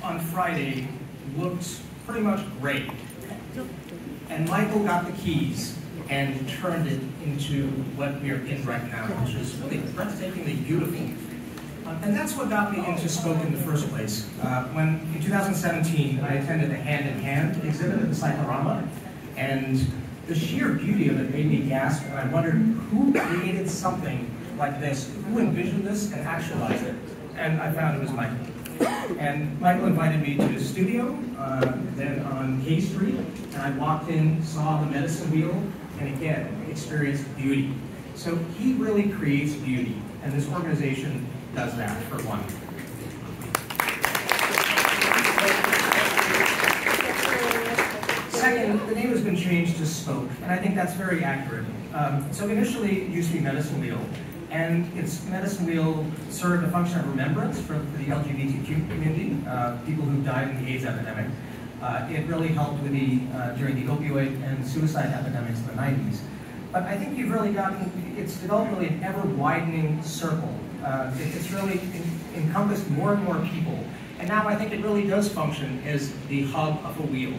on Friday looked pretty much great. And Michael got the keys and turned it into what we're in right now, which is really breathtakingly beautiful. And that's what got me into Spoke in the first place. When, in 2017, I attended the Hand in Hand exhibit at the Cyclorama, and the sheer beauty of it made me gasp, and I wondered who created something like this, who envisioned this and actualized it, and I found it was Michael. And Michael invited me to his studio, then on K Street, and I walked in, saw the medicine wheel, and again, experienced beauty. So he really creates beauty, and this organization does that, for one. Second, the name has been changed to Spoke, and I think that's very accurate. So initially, it used to be Medicine Wheel, and its Medicine Wheel served a function of remembrance for the LGBTQ community, people who died in the AIDS epidemic. It really helped with during the opioid and suicide epidemics in the 90s. But I think you've really it's developed really an ever-widening circle. It's really encompassed more and more people. And now I think it really does function as the hub of a wheel.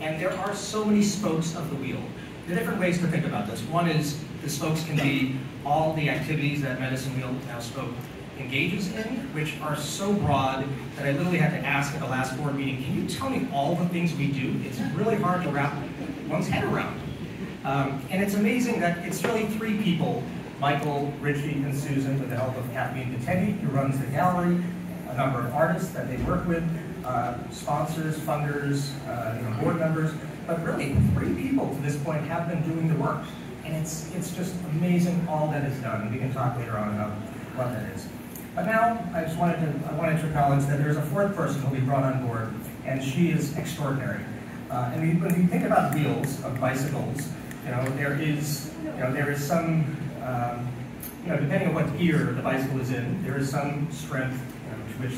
And there are so many spokes of the wheel. There are different ways to think about this. One is the spokes can be all the activities that Medicine Wheel Now Spoke engages in, which are so broad that I literally had to ask at the last board meeting, can you tell me all the things we do? It's really hard to wrap one's head around. And it's amazing that it's really three people, Michael, Richie, and Susan, with the help of Kathleen Gatetti, who runs the gallery, a number of artists that they work with, sponsors, funders, board members, but really three people to this point have been doing the work. And it's just amazing all that is done. We can talk later on about what that is. But now I wanted to acknowledge that there's a fourth person who we brought on board, and she is extraordinary. And when we think about wheels of bicycles, there is some, depending on what gear the bicycle is in, there is some strength to which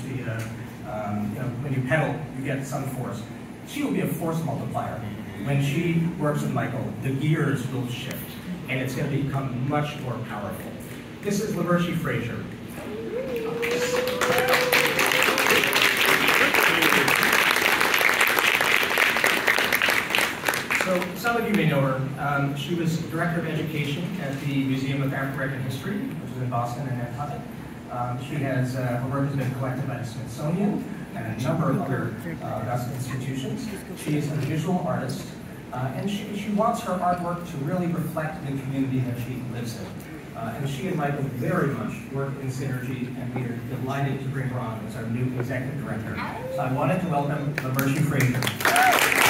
when you pedal, you get some force. She will be a force multiplier. When she works with Michael, the gears will shift, and it's going to become much more powerful. This is LaVershi Frazier. So some of you may know her. She was Director of Education at the Museum of African American History, which is in Boston and Nantucket. Her work has been collected by the Smithsonian and a number of other best institutions. She is a visual artist, and she wants her artwork to really reflect the community that she lives in. And she and Michael very much work in synergy, and we are delighted to bring her on as our new executive director. So I wanted to welcome LaVershi Frazier.